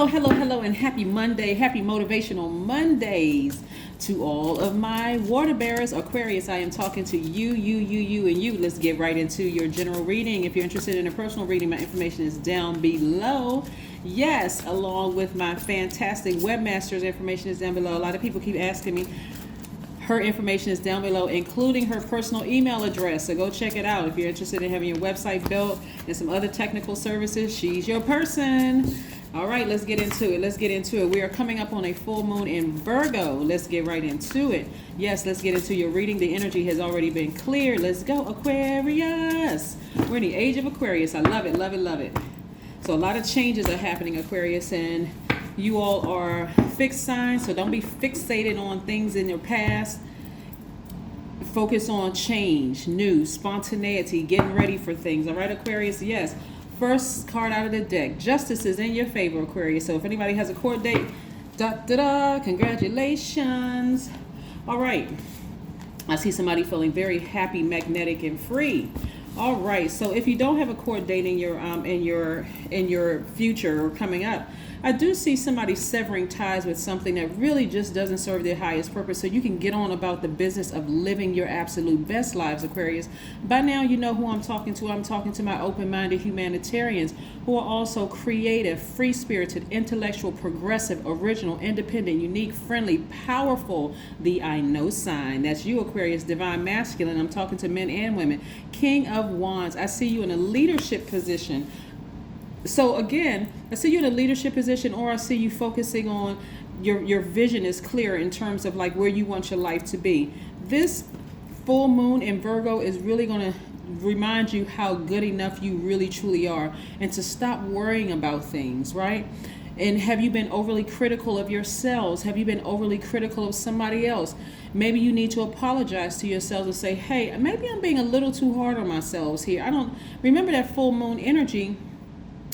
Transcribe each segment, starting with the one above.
Hello, and happy Monday. Happy Motivational Mondays to all of my water bearers. Aquarius, I am talking to you, and you. Let's get right into your general reading. If you're interested in a personal reading, my information is down below. Yes, along with my fantastic webmaster's information is down below. A lot of people keep asking me. Her information is down below, including her personal email address. So go check it out. If you're interested in having your website built and some other technical services, she's your person. All right, let's get into it. We are coming up on a full moon in Virgo. Let's get right into it. Yes, let's get into your reading. The energy has already been cleared. Let's go, Aquarius. We're in the age of Aquarius. I love it. So a lot of changes are happening, Aquarius, and you all are fixed signs, so don't be fixated on things in your past. Focus on change, new, spontaneity, getting ready for things. All right, Aquarius? Yes. First card out of the deck. Justice is in your favor, Aquarius. So if anybody has a court date, congratulations. All right. I see somebody feeling very happy, magnetic, and free. All right. So if you don't have a court date in your future or coming up, I do see somebody severing ties with something that really just doesn't serve their highest purpose, so you can get on about the business of living your absolute best lives, Aquarius. By now, you know who I'm talking to. I'm talking to my open-minded humanitarians who are also creative, free-spirited, intellectual, progressive, original, independent, unique, friendly, powerful, the I know sign. That's you, Aquarius, divine masculine. I'm talking to men and women. King of Wands. I see you in a leadership position. So again, I see you in a leadership position, or I see you focusing on your vision is clear in terms of like where you want your life to be. This full moon in Virgo is really going to remind you how good enough you really truly are, and to stop worrying about things, right? And have you been overly critical of yourselves? Have you been overly critical of somebody else? Maybe you need to apologize to yourselves and say, hey, maybe I'm being a little too hard on myself here. Remember that full moon energy.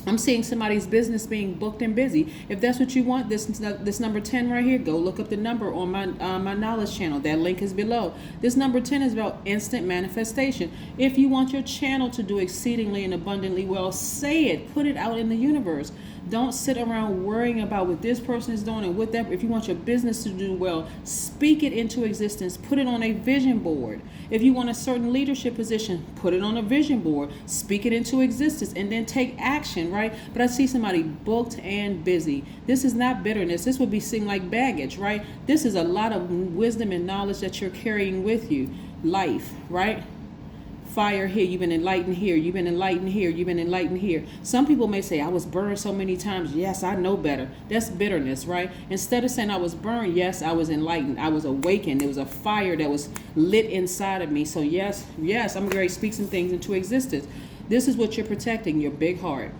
I'm seeing somebody's business being booked and busy. If that's what you want, this number 10 right here, go look up the number on my knowledge channel. That link is below. This number 10 is about instant manifestation. If you want your channel to do exceedingly and abundantly well, say it. Put it out in the universe. Don't sit around worrying about what this person is doing and what that. If you want your business to do well, speak it into existence. Put it on a vision board. If you want a certain leadership position, put it on a vision board. Speak it into existence, and then take action, right? But I see somebody booked and busy. This is not bitterness. This would be seen like baggage, right? This is a lot of wisdom and knowledge that you're carrying with you. Life, right? Fire here, you've been enlightened here, you've been enlightened here, you've been enlightened here. Some people may say, I was burned so many times. Yes, I know better. That's bitterness, right? Instead of saying I was burned, yes, I was enlightened. I was awakened. There was a fire that was lit inside of me. So yes, I'm going to speak some things into existence. This is what you're protecting, your big heart.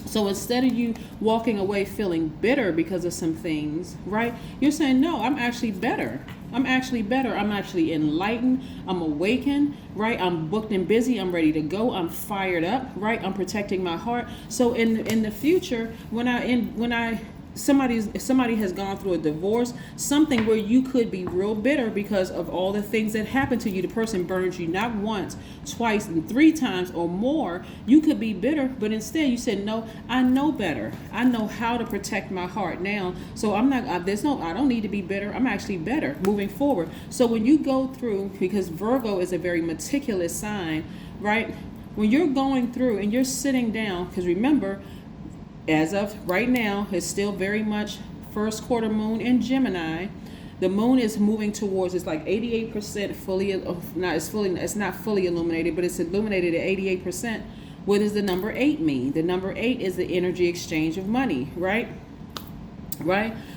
So instead of you walking away feeling bitter because of some things, right? You're saying, no, I'm actually better. I'm actually enlightened. I'm awakened, right? I'm booked and busy. I'm ready to go. I'm fired up, right? I'm protecting my heart. So in the future, somebody has gone through a divorce, something where you could be real bitter because of all the things that happened to you. The person burned you not once, twice, and 3 times or more. You could be bitter, but instead you said, no, I know better. I know how to protect my heart now. So I don't need to be bitter. I'm actually better moving forward. So when you go through, because Virgo is a very meticulous sign, right? When you're going through and you're sitting down, because remember, as of right now, it's still very much first quarter moon in Gemini. The moon is moving towards, it's like 88% it's not fully illuminated, but it's illuminated at 88%. What does the number 8 mean? The number 8 is the energy exchange of money, right?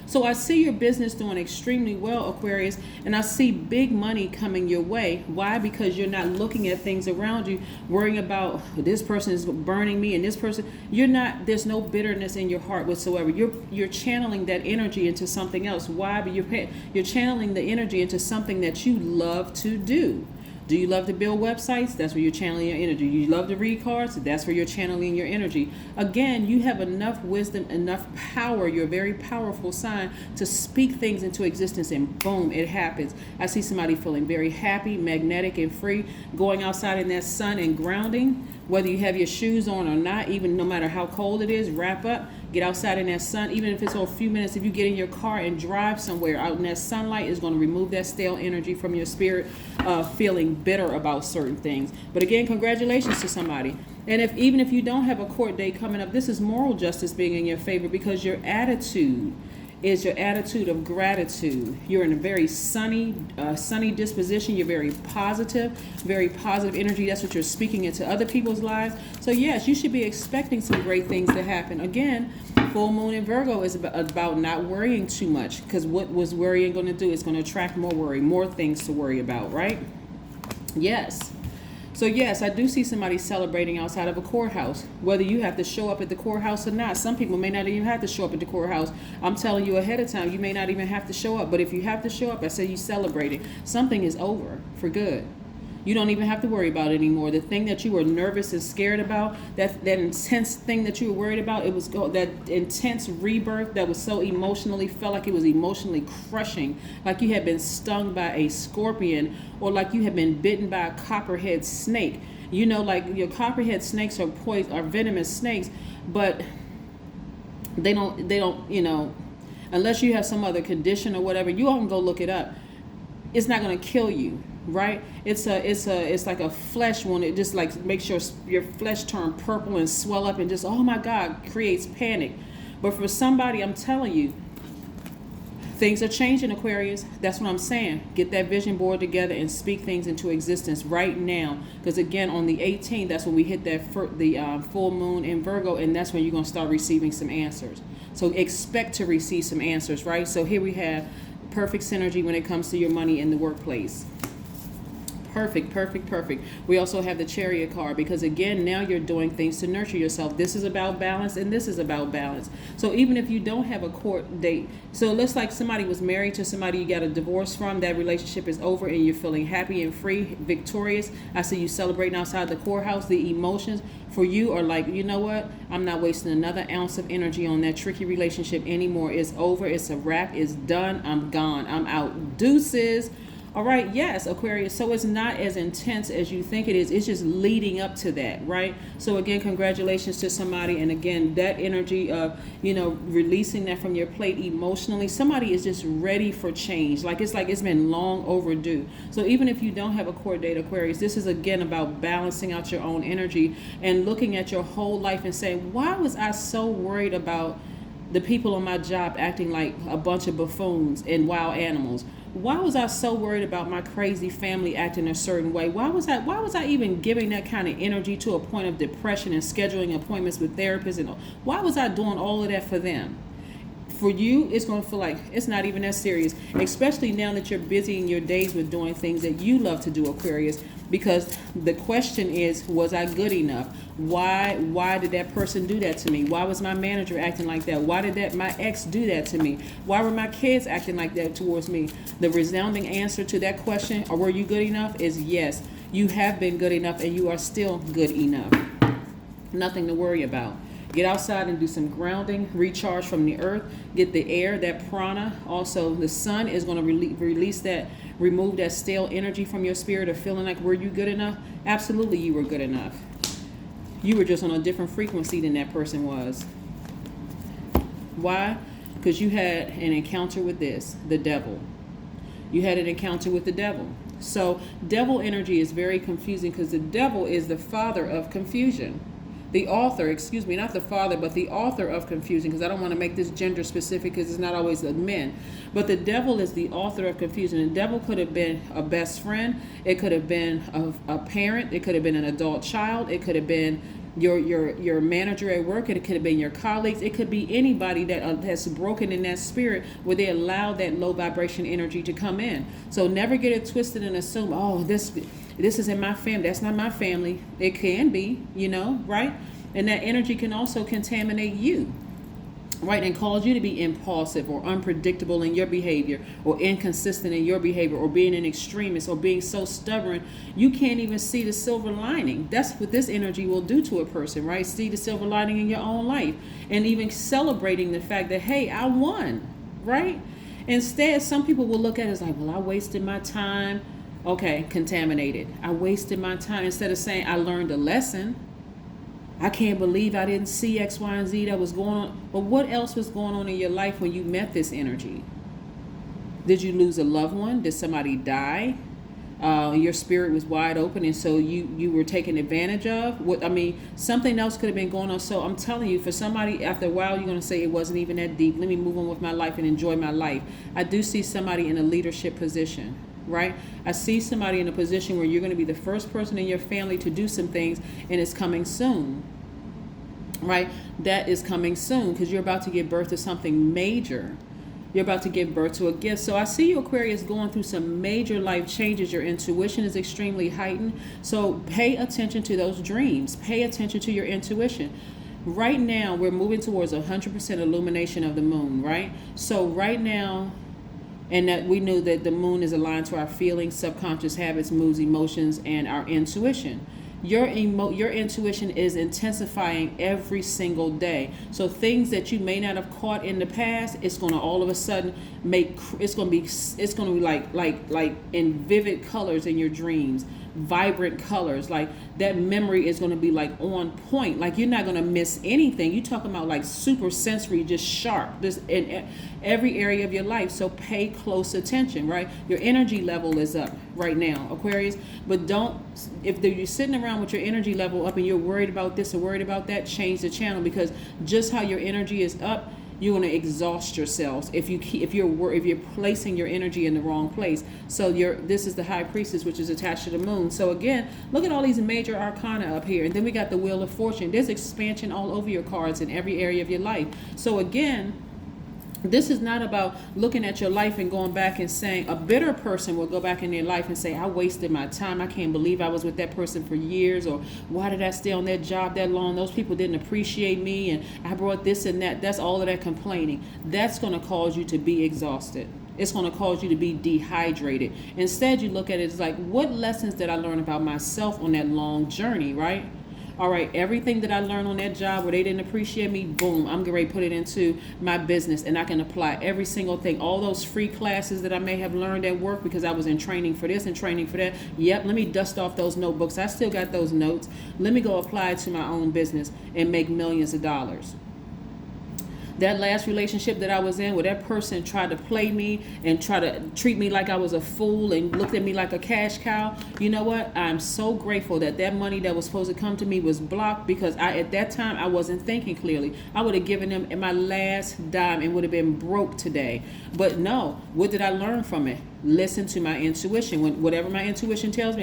So I see your business doing extremely well, Aquarius, and I see big money coming your way. Why? Because you're not looking at things around you, worrying about this person is burning me and this person. There's no bitterness in your heart whatsoever. You're channeling that energy into something else. Why? But you're channeling the energy into something that you love to do. Do you love to build websites? That's where you're channeling your energy. You love to read cards? That's where you're channeling your energy. Again, you have enough wisdom, enough power. You're a very powerful sign to speak things into existence, and boom, it happens. I see somebody feeling very happy, magnetic, and free, going outside in that sun and grounding. Whether you have your shoes on or not, even no matter how cold it is, wrap up, get outside in that sun. Even if it's for a few minutes, if you get in your car and drive somewhere out in that sunlight, is going to remove that stale energy from your spirit, feeling bitter about certain things. But again, congratulations to somebody. And even if you don't have a court date coming up, this is moral justice being in your favor, because your attitude is your attitude of gratitude. You're in a very sunny disposition. You're very positive energy. That's what you're speaking into other people's lives. So yes, you should be expecting some great things to happen. Again, full moon in Virgo is about not worrying too much, because what was worrying going to do is going to attract more worry, more things to worry about, right? Yes. So yes, I do see somebody celebrating outside of a courthouse, whether you have to show up at the courthouse or not. Some people may not even have to show up at the courthouse. I'm telling you ahead of time, you may not even have to show up. But if you have to show up, I say you celebrating. Something is over for good. You don't even have to worry about it anymore. The thing that you were nervous and scared about, that intense thing that you were worried about, it was that intense rebirth that was so emotionally, felt like it was emotionally crushing, like you had been stung by a scorpion, or like you had been bitten by a copperhead snake. You know, like your copperhead snakes are venomous snakes, but they don't, you know, unless you have some other condition or whatever, you all can go look it up. It's not going to kill you. Right? It's like a flesh wound. It just like makes your flesh turn purple and swell up and just, oh my God, creates panic. But for somebody, I'm telling you, things are changing, Aquarius. That's what I'm saying. Get that vision board together and speak things into existence right now. Because again, on the 18th, that's when we hit the full moon in Virgo, and that's when you're going to start receiving some answers. So expect to receive some answers, right? So here we have perfect synergy when it comes to your money in the workplace. Perfect. We also have the Chariot card, because again, now you're doing things to nurture yourself. This is about balance, and this is about balance. So even if you don't have a court date, so it looks like somebody was married to somebody you got a divorce from, that relationship is over and you're feeling happy and free, victorious. I see you celebrating outside the courthouse. The emotions for you are like, you know what? I'm not wasting another ounce of energy on that tricky relationship anymore. It's over. It's a wrap. It's done. I'm gone. I'm out. Deuces. All right, yes, Aquarius. So it's not as intense as you think it is. It's just leading up to that, right? So again, congratulations to somebody. And again, that energy of, you know, releasing that from your plate emotionally. Somebody is just ready for change. Like it's been long overdue. So even if you don't have a court date, Aquarius, this is again about balancing out your own energy and looking at your whole life and saying, why was I so worried about the people on my job acting like a bunch of buffoons and wild animals? Why was I so worried about my crazy family acting a certain way? Why was I even giving that kind of energy to a point of depression and scheduling appointments with therapists? And why was I doing all of that for them? For you, it's going to feel like it's not even that serious, especially now that you're busy in your days with doing things that you love to do, Aquarius, because the question is, was I good enough? Why did that person do that to me? Why was my manager acting like that? Why did my ex do that to me? Why were my kids acting like that towards me? The resounding answer to that question, or were you good enough, is yes. You have been good enough, and you are still good enough. Nothing to worry about. Get outside and do some grounding, recharge from the earth, get the air, that prana. Also, the sun is going to remove that stale energy from your spirit of feeling like, were you good enough? Absolutely, you were good enough. You were just on a different frequency than that person was. Why? Because you had an encounter with the devil. You had an encounter with the devil. So devil energy is very confusing, because the devil is the father of confusion. The author, not the father, but the author of confusion, because I don't want to make this gender specific, because it's not always the men. But the devil is the author of confusion. The devil could have been a best friend. It could have been a parent. It could have been an adult child. It could have been your manager at work. It could have been your colleagues. It could be anybody that has broken in that spirit where they allow that low vibration energy to come in. So never get it twisted and assume, oh, this is in my family. That's not my family. It can be, right? And that energy can also contaminate you, right? And cause you to be impulsive or unpredictable in your behavior, or inconsistent in your behavior, or being an extremist, or being so stubborn you can't even see the silver lining. That's what this energy will do to a person, right? See the silver lining in your own life, and even celebrating the fact that, hey, I won, right? Instead, some people will look at it as like, well, I wasted my time. Okay, contaminated. I wasted my time. Instead of saying I learned a lesson, I can't believe I didn't see X, Y, and Z that was going on. But what else was going on in your life when you met this energy? Did you lose a loved one? Did somebody die? Your spirit was wide open, and so you were taken advantage of. Something else could have been going on. So I'm telling you, for somebody, after a while, you're going to say it wasn't even that deep. Let me move on with my life and enjoy my life. I do see somebody in a leadership position, right? I see somebody in a position where you're going to be the first person in your family to do some things, and it's coming soon, right? That is coming soon because you're about to give birth to something major. You're about to give birth to a gift. So I see you, Aquarius, going through some major life changes. Your intuition is extremely heightened. So pay attention to those dreams. Pay attention to your intuition. Right now, we're moving towards 100% illumination of the moon, right? So right now, and that we knew that the moon is aligned to our feelings, subconscious habits, moods, emotions, and our intuition. Your intuition is intensifying every single day. So things that you may not have caught in the past, it's going to all of a sudden it's going to be like in vivid colors in your dreams, vibrant colors. Like that memory is going to be like on point. Like you're not going to miss anything. You're talking about like super sensory, just sharp, this in every area of your life. So pay close attention, right? Your energy level is up right now, Aquarius. But if you're sitting around with your energy level up and you're worried about this or worried about that, change the channel, because just how your energy is up, you're going to exhaust yourselves if you're placing your energy in the wrong place. So this is the High Priestess, which is attached to the moon. So again, look at all these major arcana up here, and then we got the Wheel of Fortune. There's expansion all over your cards in every area of your life. So again, this is not about looking at your life and going back and saying, a bitter person will go back in their life and say, I wasted my time. I can't believe I was with that person for years. Or why did I stay on that job that long? Those people didn't appreciate me and I brought this and that. That's all of that complaining. That's going to cause you to be exhausted. It's going to cause you to be dehydrated. Instead, you look at it as like, what lessons did I learn about myself on that long journey, right? All right, everything that I learned on that job where they didn't appreciate me, boom, I'm getting ready to put it into my business, and I can apply every single thing. All those free classes that I may have learned at work because I was in training for this and training for that. Yep, let me dust off those notebooks. I still got those notes. Let me go apply it to my own business and make millions of dollars. That last relationship that I was in, where that person tried to play me and try to treat me like I was a fool and looked at me like a cash cow, you know what? I'm so grateful that money that was supposed to come to me was blocked, because at that time I wasn't thinking clearly. I would have given them my last dime and would have been broke today. But no, what did I learn from it? Listen to my intuition. Whatever my intuition tells me,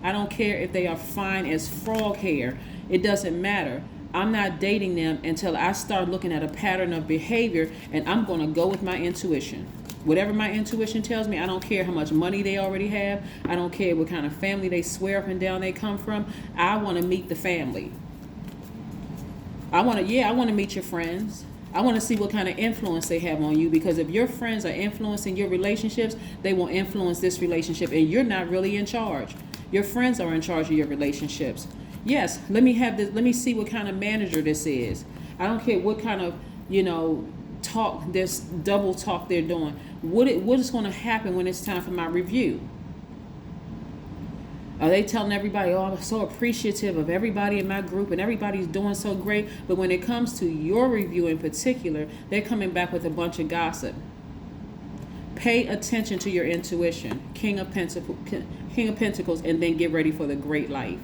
I don't care if they are fine as frog hair. It doesn't matter. I'm not dating them until I start looking at a pattern of behavior, and I'm going to go with my intuition. Whatever my intuition tells me, I don't care how much money they already have. I don't care what kind of family they swear up and down they come from. I want to meet the family. I want to meet your friends. I want to see what kind of influence they have on you, because if your friends are influencing your relationships, they will influence this relationship, and you're not really in charge. Your friends are in charge of your relationships. Yes, let me see what kind of manager this is. I don't care what kind of, talk, this double talk they're doing. What is going to happen when it's time for my review? Are they telling everybody, oh, I'm so appreciative of everybody in my group and everybody's doing so great? But when it comes to your review in particular, they're coming back with a bunch of gossip. Pay attention to your intuition. King of Pentacles, and then get ready for the great life.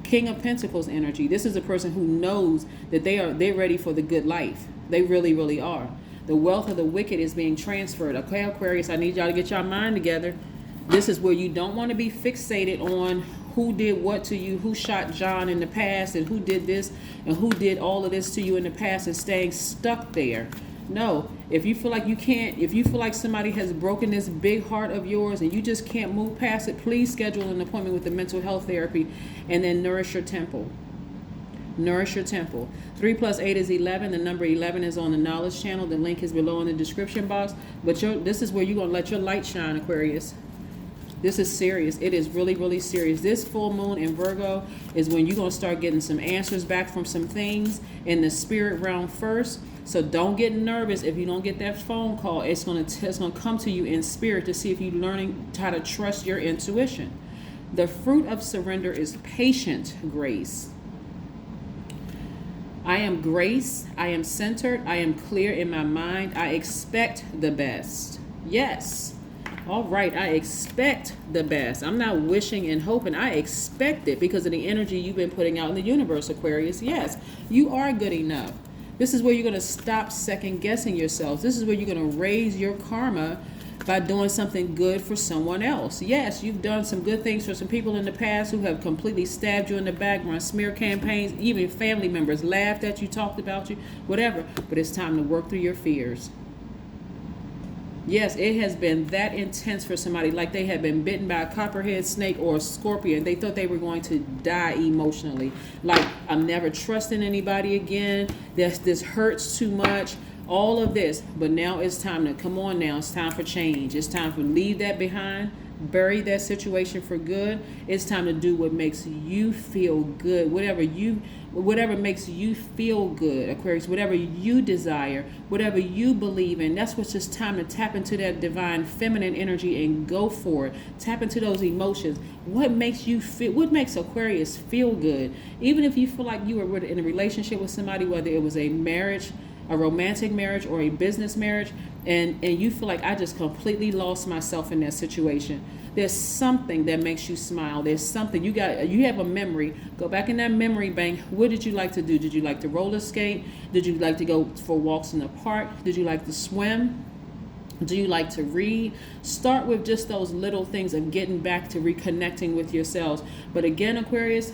King of Pentacles energy. This is a person who knows that they're ready for the good life. They really, really are. The wealth of the wicked is being transferred. Okay, Aquarius, I need y'all to get your mind together. This is where you don't want to be fixated on who did what to you, who shot John in the past, and who did this, and who did all of this to you in the past, and staying stuck there. No, if you feel like if you feel like somebody has broken this big heart of yours and you just can't move past it, please schedule an appointment with the mental health therapy, and then nourish your temple. Nourish your temple. 3 + 8 is 11. The number 11 is on the knowledge channel. The link is below in the description box. But this is where you're going to let your light shine, Aquarius. This is serious. It is really, really serious. This full moon in Virgo is when you're going to start getting some answers back from some things in the spirit realm first. So don't get nervous if you don't get that phone call. It's going to come to you in spirit to see if you're learning how to trust your intuition. The fruit of surrender is patient grace. I am grace. I am centered. I am clear in my mind. I expect the best. Yes. All right. I expect the best. I'm not wishing and hoping. I expect it because of the energy you've been putting out in the universe, Aquarius. Yes, you are good enough. This is where you're going to stop second guessing yourself. This is where you're going to raise your karma by doing something good for someone else. Yes, you've done some good things for some people in the past who have completely stabbed you in the back, run smear campaigns, even family members laughed at you, talked about you, whatever. But it's time to work through your fears. Yes, it has been that intense for somebody, like they had been bitten by a copperhead snake or a scorpion. They thought they were going to die emotionally. Like, I'm never trusting anybody again. This hurts too much. All of this. But now it's time to, come on now, it's time for change. It's time to leave that behind, bury that situation for good. It's time to do what makes you feel good. Whatever makes you feel good, Aquarius, whatever you desire, whatever you believe in, that's what's just time to tap into that divine feminine energy and go for it. Tap into those emotions. What makes you feel, what makes Aquarius feel good? Even if you feel like you were in a relationship with somebody, whether it was a marriage, a romantic marriage or a business marriage, and you feel like I just completely lost myself in that situation. There's something that makes you smile. There's something you have a memory. Go back in that memory bank. What did you like to do? Did you like to roller skate? Did you like to go for walks in the park? Did you like to swim? Do you like to read? Start with just those little things of getting back to reconnecting with yourselves. But again, Aquarius,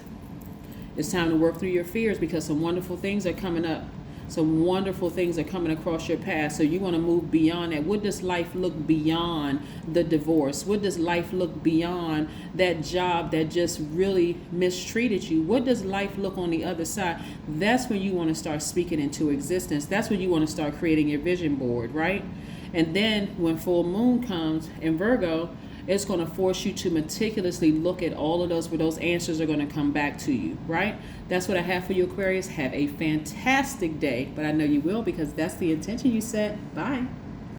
it's time to work through your fears because some wonderful things are coming up. Some wonderful things are coming across your path. So you want to move beyond that. What does life look beyond the divorce? What does life look beyond that job that just really mistreated you? What does life look on the other side? That's when you want to start speaking into existence. That's when you want to start creating your vision board, right? And then when full moon comes in Virgo, it's going to force you to meticulously look at all of those, where those answers are going to come back to you, right? That's what I have for you, Aquarius. Have a fantastic day, but I know you will because that's the intention you set. Bye.